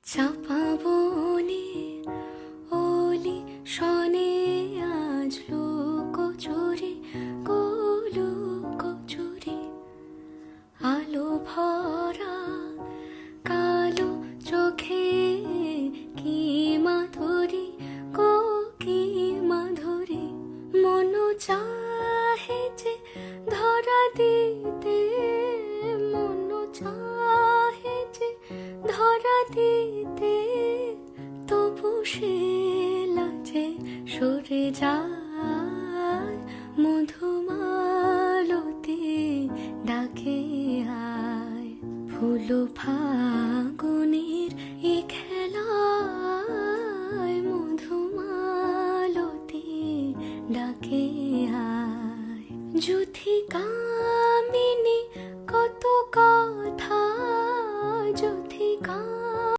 চাপা বনে অলি শনে আজ লুকোচুরি লুকোচুরি আলো ভরা কালো চোখে কি মাধুরী কি মাধুরী মন চাহে যে ধরা দিতে মন চাহে যে ধরা দিতে তবু সে লাজে সরে যা